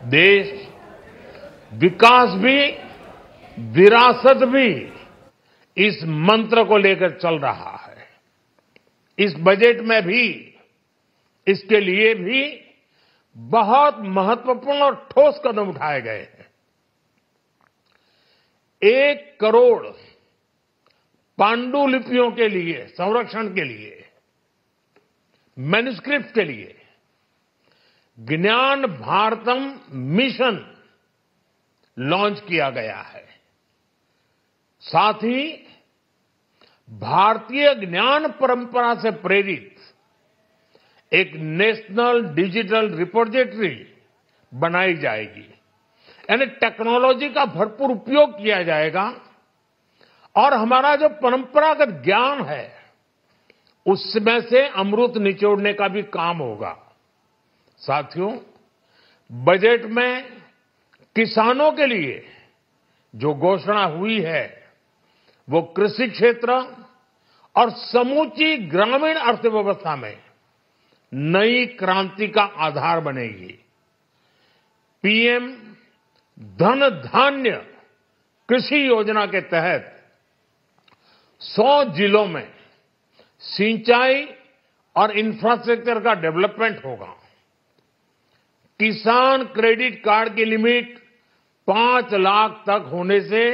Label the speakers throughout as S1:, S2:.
S1: देश विकास भी विरासत भी इस मंत्र को लेकर चल रहा है। इस बजट में भी इसके लिए भी बहुत महत्वपूर्ण और ठोस कदम उठाए गए हैं। 1 करोड़ पांडुलिपियों के लिए संरक्षण के लिए, मैन्युस्क्रिप्ट के लिए ज्ञान भारतम मिशन लॉन्च किया गया है। साथ ही भारतीय ज्ञान परंपरा से प्रेरित एक नेशनल डिजिटल रिपोजिटरी बनाई जाएगी। यानी टेक्नोलॉजी का भरपूर उपयोग किया जाएगा और हमारा जो परंपरागत ज्ञान है उसमें से अमृत निचोड़ने का भी काम होगा। साथियों, बजट में किसानों के लिए जो घोषणा हुई है वो कृषि क्षेत्र और समूची ग्रामीण अर्थव्यवस्था में नई क्रांति का आधार बनेगी। पीएम धन धान्य कृषि योजना के तहत 100 जिलों में सिंचाई और इंफ्रास्ट्रक्चर का डेवलपमेंट होगा। किसान क्रेडिट कार्ड की लिमिट 5 लाख तक होने से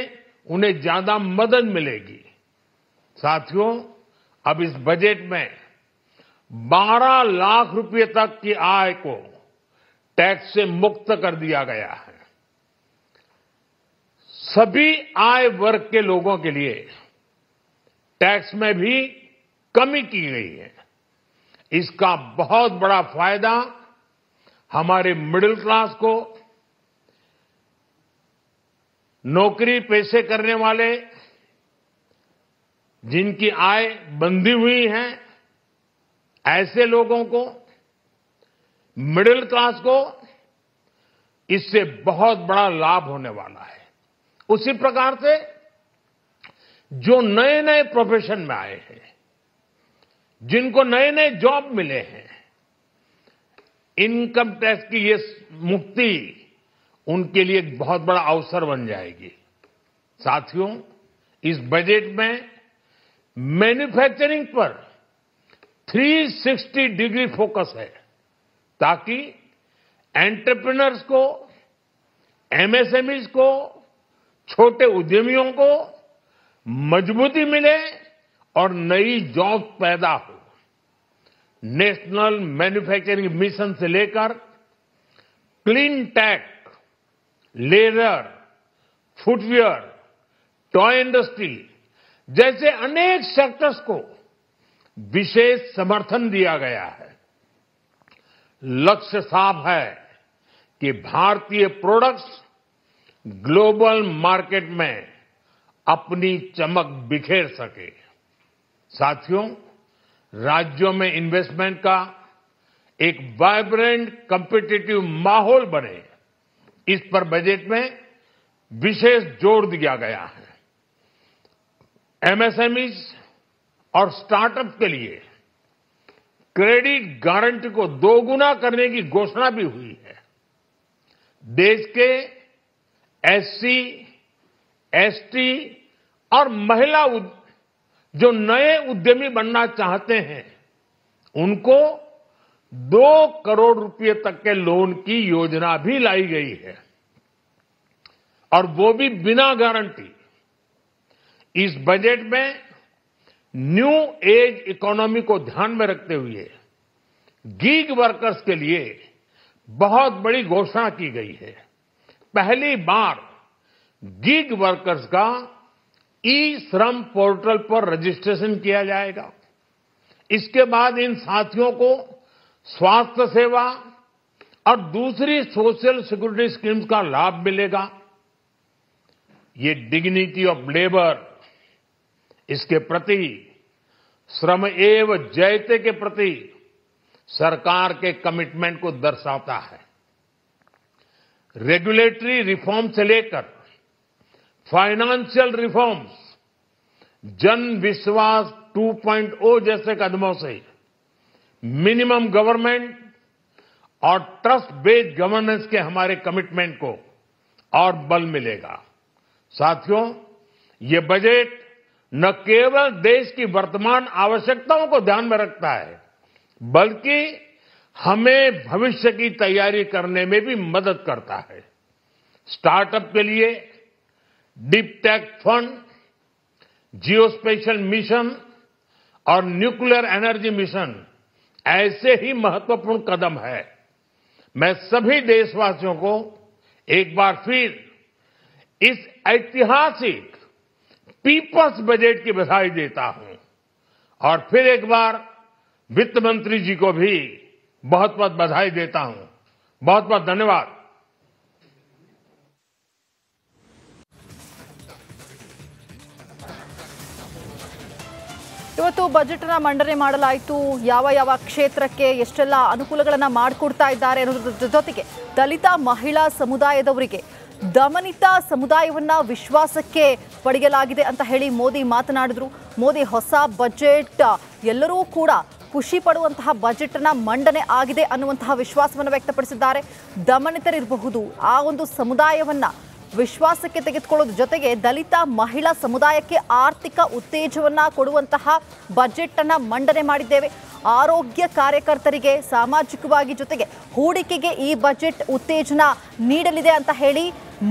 S1: उन्हें ज्यादा मदद मिलेगी। साथियों, अब इस बजट में 12 लाख रुपए तक की आय को टैक्स से मुक्त कर दिया गया है। सभी आय वर्ग के लोगों के लिए टैक्स में भी कमी की गई है। इसका बहुत बड़ा फायदा हमारे मिडिल क्लास को, नौकरी पेशे करने वाले जिनकी आय बंधी हुई है ऐसे लोगों को, मिडिल क्लास को इससे बहुत बड़ा लाभ होने वाला है। उसी प्रकार से जो नए नए प्रोफेशन में आए हैं, जिनको नए नए जॉब मिले हैं, इनकम टैक्स की ये मुक्ति उनके लिए एक बहुत बड़ा अवसर बन जाएगी। साथियों, इस बजट में मैन्युफैक्चरिंग पर 360 डिग्री फोकस है ताकि एंटरप्रेन्योर्स को, एमएसएमईज को, छोटे उद्यमियों को मजबूती मिले और नई जॉब पैदा हो। नेशनल मैन्युफैक्चरिंग मिशन से लेकर clean tech, leather, footwear, toy industry जैसे अनेक सेक्टर्स को विशेष समर्थन दिया गया है। लक्ष्य साफ है कि भारतीय प्रोडक्ट्स ग्लोबल मार्केट में अपनी चमक बिखेर सके। साथियों, राज्यों में इन्वेस्टमेंट का एक वाइब्रेंट कॉम्पिटिटिव माहौल बने, इस पर बजट में विशेष जोर दिया गया है। एमएसएमईज और स्टार्टअप के लिए क्रेडिट गारंटी को दोगुना करने की घोषणा भी हुई है। देश के एससी, एसटी और महिला जो नए उद्यमी बनना चाहते हैं उनको 2 करोड़ रुपए तक के लोन की योजना भी लाई गई है और वो भी बिना गारंटी। इस बजट में न्यू एज इकोनॉमी को ध्यान में रखते हुए गीग वर्कर्स के लिए बहुत बड़ी घोषणा की गई है। पहली बार गीग वर्कर्स का ई श्रम पोर्टल पर रजिस्ट्रेशन किया जाएगा। इसके बाद इन साथियों को स्वास्थ्य सेवा और दूसरी सोशल सिक्योरिटी स्कीम्स का लाभ मिलेगा। ये डिग्निटी ऑफ लेबर, इसके प्रति श्रम एव जयते के प्रति सरकार के कमिटमेंट को दर्शाता है। रेगुलेटरी रिफॉर्म से लेकर फाइनेंशियल रिफॉर्म्स, जन विश्वास 2.0 जैसे कदमों से मिनिमम गवर्नमेंट और ट्रस्ट बेस्ड गवर्नेंस के हमारे कमिटमेंट को और बल मिलेगा। साथियों, ये बजट न केवल देश की वर्तमान आवश्यकताओं को ध्यान में रखता है, बल्कि हमें भविष्य की तैयारी करने में भी मदद करता है। स्टार्टअप के लिए deep tech fund, geospatial mission और न्यूक्लियर एनर्जी मिशन ऐसे ही महत्वपूर्ण कदम है। मैं सभी देशवासियों को एक बार फिर इस ऐतिहासिक पीपल्स बजट की बधाई देता हूं और फिर एक बार वित्त मंत्री जी को भी बहुत बहुत बधाई देता हूं। बहुत बहुत धन्यवाद।
S2: ಇವತ್ತು ಬಜೆಟ್ ಅನ್ನು ಮಂಡನೆ ಮಾಡಲಾಯಿತು. ಯಾವ ಯಾವ ಕ್ಷೇತ್ರಕ್ಕೆ ಎಷ್ಟೆಲ್ಲ ಅನುಕೂಲಗಳನ್ನು ಮಾಡಿಕೊಡ್ತಾ ಇದ್ದಾರೆ ಅನ್ನೋದ್ರ ಜೊತೆಗೆ ದಲಿತ ಮಹಿಳಾ ಸಮುದಾಯದವರಿಗೆ ದಮನಿತ ಸಮುದಾಯವನ್ನ ವಿಶ್ವಾಸಕ್ಕೆ ಪಡೆಯಲಾಗಿದೆ ಅಂತ ಹೇಳಿ ಮೋದಿ ಮಾತನಾಡಿದ್ರು. ಮೋದಿ ಹೊಸ ಬಜೆಟ್ ಎಲ್ಲರೂ ಕೂಡ ಖುಷಿ ಪಡುವಂತಹ ಬಜೆಟ್ ಅನ್ನ ಮಂಡನೆ ಆಗಿದೆ ಅನ್ನುವಂತಹ ವಿಶ್ವಾಸವನ್ನು ವ್ಯಕ್ತಪಡಿಸಿದ್ದಾರೆ. ದಮನಿತರಿರಬಹುದು, ಆ ಒಂದು ಸಮುದಾಯವನ್ನ ವಿಶ್ವಾಸಕ್ಕೆ ತೆಗೆದುಕೊಳ್ಳೋದ್ರ ಜೊತೆಗೆ ದಲಿತ ಮಹಿಳಾ ಸಮುದಾಯಕ್ಕೆ ಆರ್ಥಿಕ ಉತ್ತೇಜವನ್ನ ಕೊಡುವಂತಹ ಬಜೆಟ್ ಅನ್ನ ಮಂಡನೆ ಮಾಡಿದ್ದೇವೆ. ಆರೋಗ್ಯ ಕಾರ್ಯಕರ್ತರಿಗೆ ಸಾಮಾಜಿಕವಾಗಿ ಜೊತೆಗೆ ಹೂಡಿಕೆಗೆ ಈ ಬಜೆಟ್ ಉತ್ತೇಜನ ನೀಡಲಿದೆ ಅಂತ ಹೇಳಿ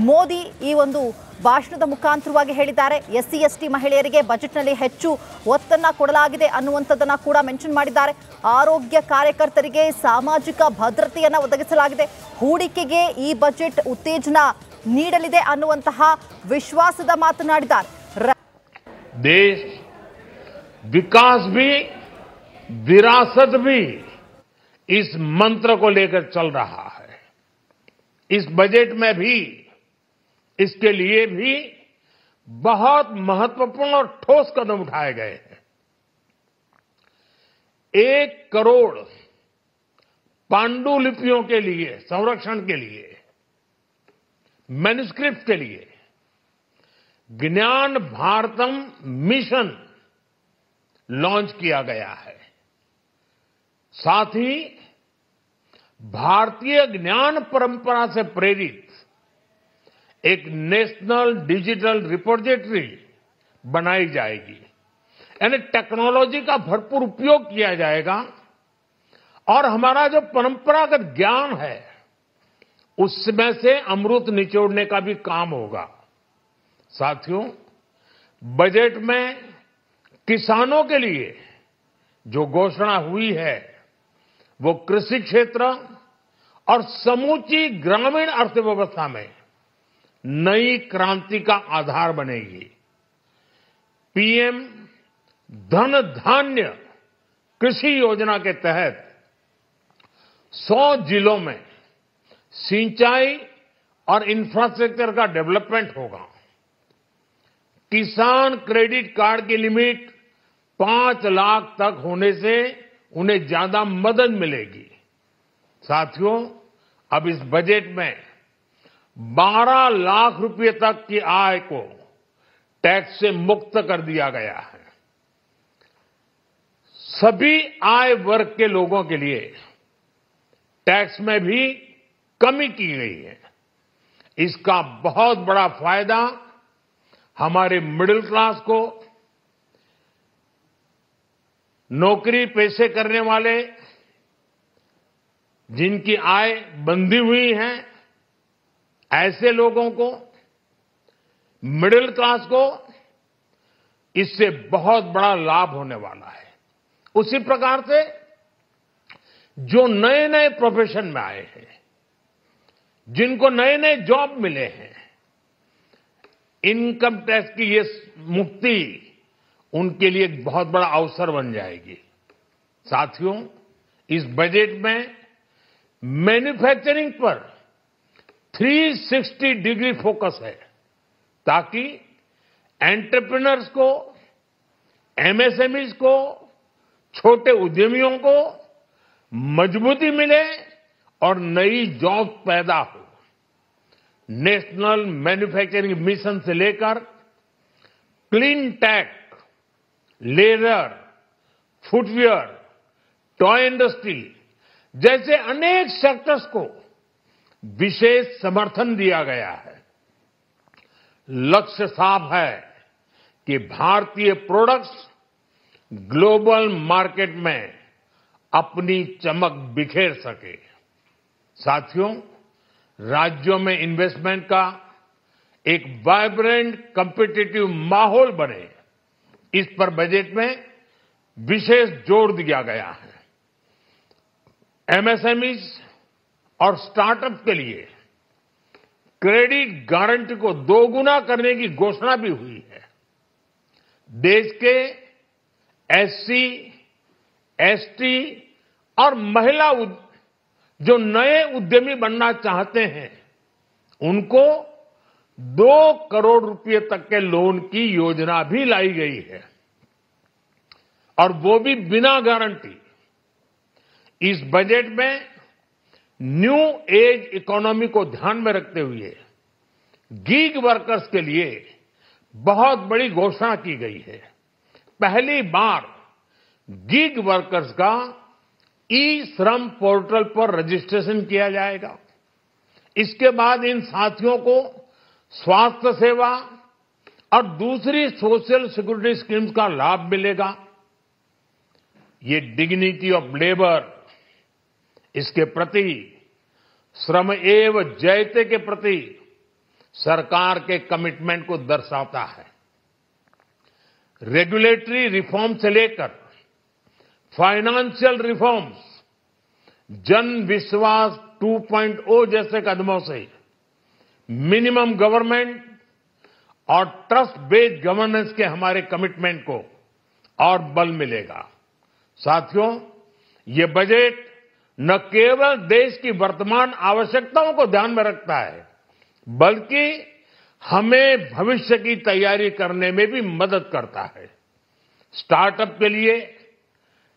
S2: ಮೋದಿ ಈ ಒಂದು ಭಾಷಣದ ಮುಖಾಂತರವಾಗಿ ಹೇಳಿದ್ದಾರೆ. ಎಸ್ಸಿ ಎಸ್ಟಿ ಮಹಿಳೆಯರಿಗೆ ಬಜೆಟ್ನಲ್ಲಿ ಹೆಚ್ಚು ಒತ್ತನ್ನ ಕೊಡಲಾಗಿದೆ ಅನ್ನುವಂಥದ್ದನ್ನ ಕೂಡ ಮೆನ್ಷನ್ ಮಾಡಿದ್ದಾರೆ. ಆರೋಗ್ಯ ಕಾರ್ಯಕರ್ತರಿಗೆ ಸಾಮಾಜಿಕ ಭದ್ರತೆಯನ್ನು ಒದಗಿಸಲಾಗಿದೆ. ಹೂಡಿಕೆಗೆ ಈ ಬಜೆಟ್ ಉತ್ತೇಜನ ನೀಡಲಿದೆ ಅನ್ನುವಂತಹ ವಿಶ್ವಾಸದ ಮಾತನಾಡಿದ್ದಾರೆ.
S1: देश विकास भी विरासत भी इस मंत्र को लेकर चल रहा है। इस बजट में भी इसके लिए भी बहुत महत्वपूर्ण और ठोस कदम उठाए गए हैं। 1 करोड़ पांडुलिपियों के लिए संरक्षण के लिए, मैन्युस्क्रिप्ट के लिए ज्ञान भारतम मिशन लॉन्च किया गया है। साथ ही भारतीय ज्ञान परंपरा से प्रेरित एक नेशनल डिजिटल रिपोजिटरी बनाई जाएगी। यानी टेक्नोलॉजी का भरपूर उपयोग किया जाएगा और हमारा जो परंपरागत ज्ञान है उसमें से अमृत निचोड़ने का भी काम होगा। साथियों, बजट में किसानों के लिए जो घोषणा हुई है वो कृषि क्षेत्र और समूची ग्रामीण अर्थव्यवस्था में नई क्रांति का आधार बनेगी। पीएम धन धान्य कृषि योजना के तहत 100 जिलों में सिंचाई और इंफ्रास्ट्रक्चर का डेवलपमेंट होगा। किसान क्रेडिट कार्ड की लिमिट 5 लाख तक होने से उन्हें ज्यादा मदद मिलेगी। साथियों, अब इस बजट में 12 लाख रुपए तक की आय को टैक्स से मुक्त कर दिया गया है। सभी आय वर्ग के लोगों के लिए टैक्स में भी कमी की गई है। इसका बहुत बड़ा फायदा हमारे मिडिल क्लास को, नौकरी पेशे करने वाले जिनकी आय बंधी हुई है ऐसे लोगों को, मिडिल क्लास को इससे बहुत बड़ा लाभ होने वाला है। उसी प्रकार से जो नए नए प्रोफेशन में आए हैं, जिनको नए नए जॉब मिले हैं, इनकम टैक्स की ये मुक्ति उनके लिए एक बहुत बड़ा अवसर बन जाएगी। साथियों, इस बजट में मैन्युफैक्चरिंग पर 360 डिग्री फोकस है ताकि एंटरप्रेन्योर्स को, एमएसएमईज को, छोटे उद्यमियों को मजबूती मिले और नई जॉब पैदा हो। नेशनल मैन्युफैक्चरिंग मिशन से लेकर clean tech, leather, footwear, toy industry जैसे अनेक सेक्टर्स को विशेष समर्थन दिया गया है। लक्ष्य साफ है कि भारतीय प्रोडक्ट्स ग्लोबल मार्केट में अपनी चमक बिखेर सके। साथियों, राज्यों में इन्वेस्टमेंट का एक वाइब्रेंट कॉम्पिटिटिव माहौल बने, इस पर बजट में विशेष जोर दिया गया है। एमएसएमईज और स्टार्टअप के लिए क्रेडिट गारंटी को दोगुना करने की घोषणा भी हुई है। देश के एससी, एसटी और महिला जो नए उद्यमी बनना चाहते हैं, उनको 2 करोड़ रुपए तक के लोन की योजना भी लाई गई है, और वो भी बिना गारंटी। इस बजट में न्यू एज इकोनॉमी को ध्यान में रखते हुए गीग वर्कर्स के लिए बहुत बड़ी घोषणा की गई है। पहली बार गीग वर्कर्स का ई श्रम पोर्टल पर रजिस्ट्रेशन किया जाएगा। इसके बाद इन साथियों को स्वास्थ्य सेवा और दूसरी सोशल सिक्योरिटी स्कीम्स का लाभ मिलेगा। ये डिग्निटी ऑफ लेबर, इसके प्रति श्रम एव जयते के प्रति सरकार के कमिटमेंट को दर्शाता है। रेगुलेटरी रिफॉर्म से लेकर फाइनेंशियल रिफॉर्म्स, जन विश्वास 2.0 जैसे कदमों से मिनिमम गवर्नमेंट और ट्रस्ट बेस्ड गवर्नेंस के हमारे कमिटमेंट को और बल मिलेगा। साथियों, ये बजट न केवल देश की वर्तमान आवश्यकताओं को ध्यान में रखता है, बल्कि हमें भविष्य की तैयारी करने में भी मदद करता है। स्टार्टअप के लिए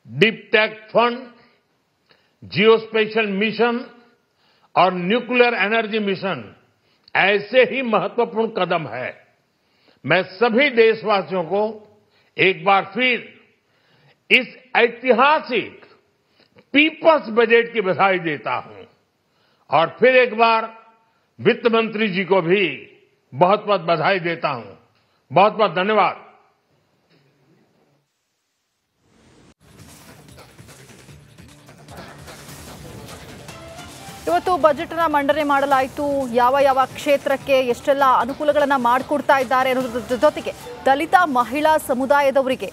S1: deep tech fund, geospatial mission और न्यूक्लियर एनर्जी मिशन ऐसे ही महत्वपूर्ण कदम है। मैं सभी देशवासियों को एक बार फिर इस ऐतिहासिक पीपल्स बजट की बधाई देता हूं, और फिर एक बार वित्त मंत्री जी को भी बहुत बहुत बधाई देता हूं। बहुत बहुत धन्यवाद।
S2: ಇವತ್ತು ಬಜೆಟ್ ನ ಮಂಡನೆ ಮಾಡಲಾಯಿತು. ಯಾವ ಯಾವ ಕ್ಷೇತ್ರಕ್ಕೆ ಎಷ್ಟೆಲ್ಲ ಅನುಕೂಲಗಳನ್ನು ಮಾಡಿಕೊಡ್ತಾ ಇದ್ದಾರೆ ಅನ್ನೋದ್ರ ಜೊತೆಗೆ ದಲಿತ ಮಹಿಳಾ ಸಮುದಾಯದವರಿಗೆ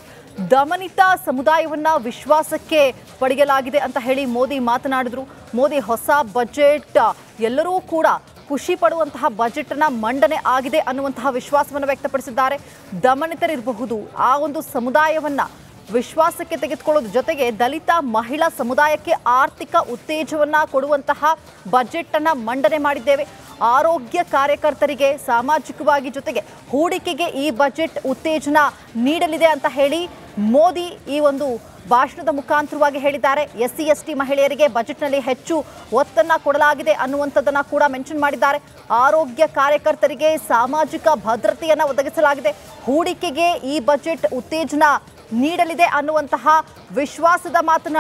S2: ದಮನಿತ ಸಮುದಾಯವನ್ನ ವಿಶ್ವಾಸಕ್ಕೆ ಪಡೆಯಲಾಗಿದೆ ಅಂತ ಹೇಳಿ ಮೋದಿ ಮಾತನಾಡಿದ್ರು. ಮೋದಿ ಹೊಸ ಬಜೆಟ್ ಎಲ್ಲರೂ ಕೂಡ ಖುಷಿ ಪಡುವಂತಹ ಬಜೆಟ್ ನ ಮಂಡನೆ ಆಗಿದೆ ಅನ್ನುವಂತಹ ವಿಶ್ವಾಸವನ್ನು ವ್ಯಕ್ತಪಡಿಸಿದ್ದಾರೆ. ದಮನಿತರಿರಬಹುದು, ಆ ಒಂದು ಸಮುದಾಯವನ್ನ ವಿಶ್ವಾಸಕ್ಕೆ ತೆಗೆದುಕೊಳ್ಳೋದ್ರ ಜೊತೆಗೆ ದಲಿತ ಮಹಿಳಾ ಸಮುದಾಯಕ್ಕೆ ಆರ್ಥಿಕ ಉತ್ತೇಜವನ್ನ ಕೊಡುವಂತಹ ಬಜೆಟ್ ಅನ್ನ ಮಂಡನೆ ಮಾಡಿದ್ದೇವೆ. ಆರೋಗ್ಯ ಕಾರ್ಯಕರ್ತರಿಗೆ ಸಾಮಾಜಿಕವಾಗಿ ಜೊತೆಗೆ ಹೂಡಿಕೆಗೆ ಈ ಬಜೆಟ್ ಉತ್ತೇಜನ ನೀಡಲಿದೆ ಅಂತ ಹೇಳಿ ಮೋದಿ ಈ ಒಂದು ಭಾಷಣದ ಮುಖಾಂತರವಾಗಿ ಹೇಳಿದ್ದಾರೆ. ಎಸ್ಸಿ ಎಸ್ಟಿ ಮಹಿಳೆಯರಿಗೆ ಬಜೆಟ್ನಲ್ಲಿ ಹೆಚ್ಚು ಒತ್ತನ್ನು ಕೊಡಲಾಗಿದೆ ಅನ್ನುವಂಥದ್ದನ್ನು ಕೂಡ ಮೆನ್ಷನ್ ಮಾಡಿದ್ದಾರೆ. ಆರೋಗ್ಯ ಕಾರ್ಯಕರ್ತರಿಗೆ ಸಾಮಾಜಿಕ ಭದ್ರತೆಯನ್ನು ಒದಗಿಸಲಾಗಿದೆ. ಹೂಡಿಕೆಗೆ ಈ ಬಜೆಟ್ ಉತ್ತೇಜನ ನೀಡಲಿದೆ ಅನ್ನುವಂತಹ ವಿಶ್ವಾಸದ ಮಾತನ್ನ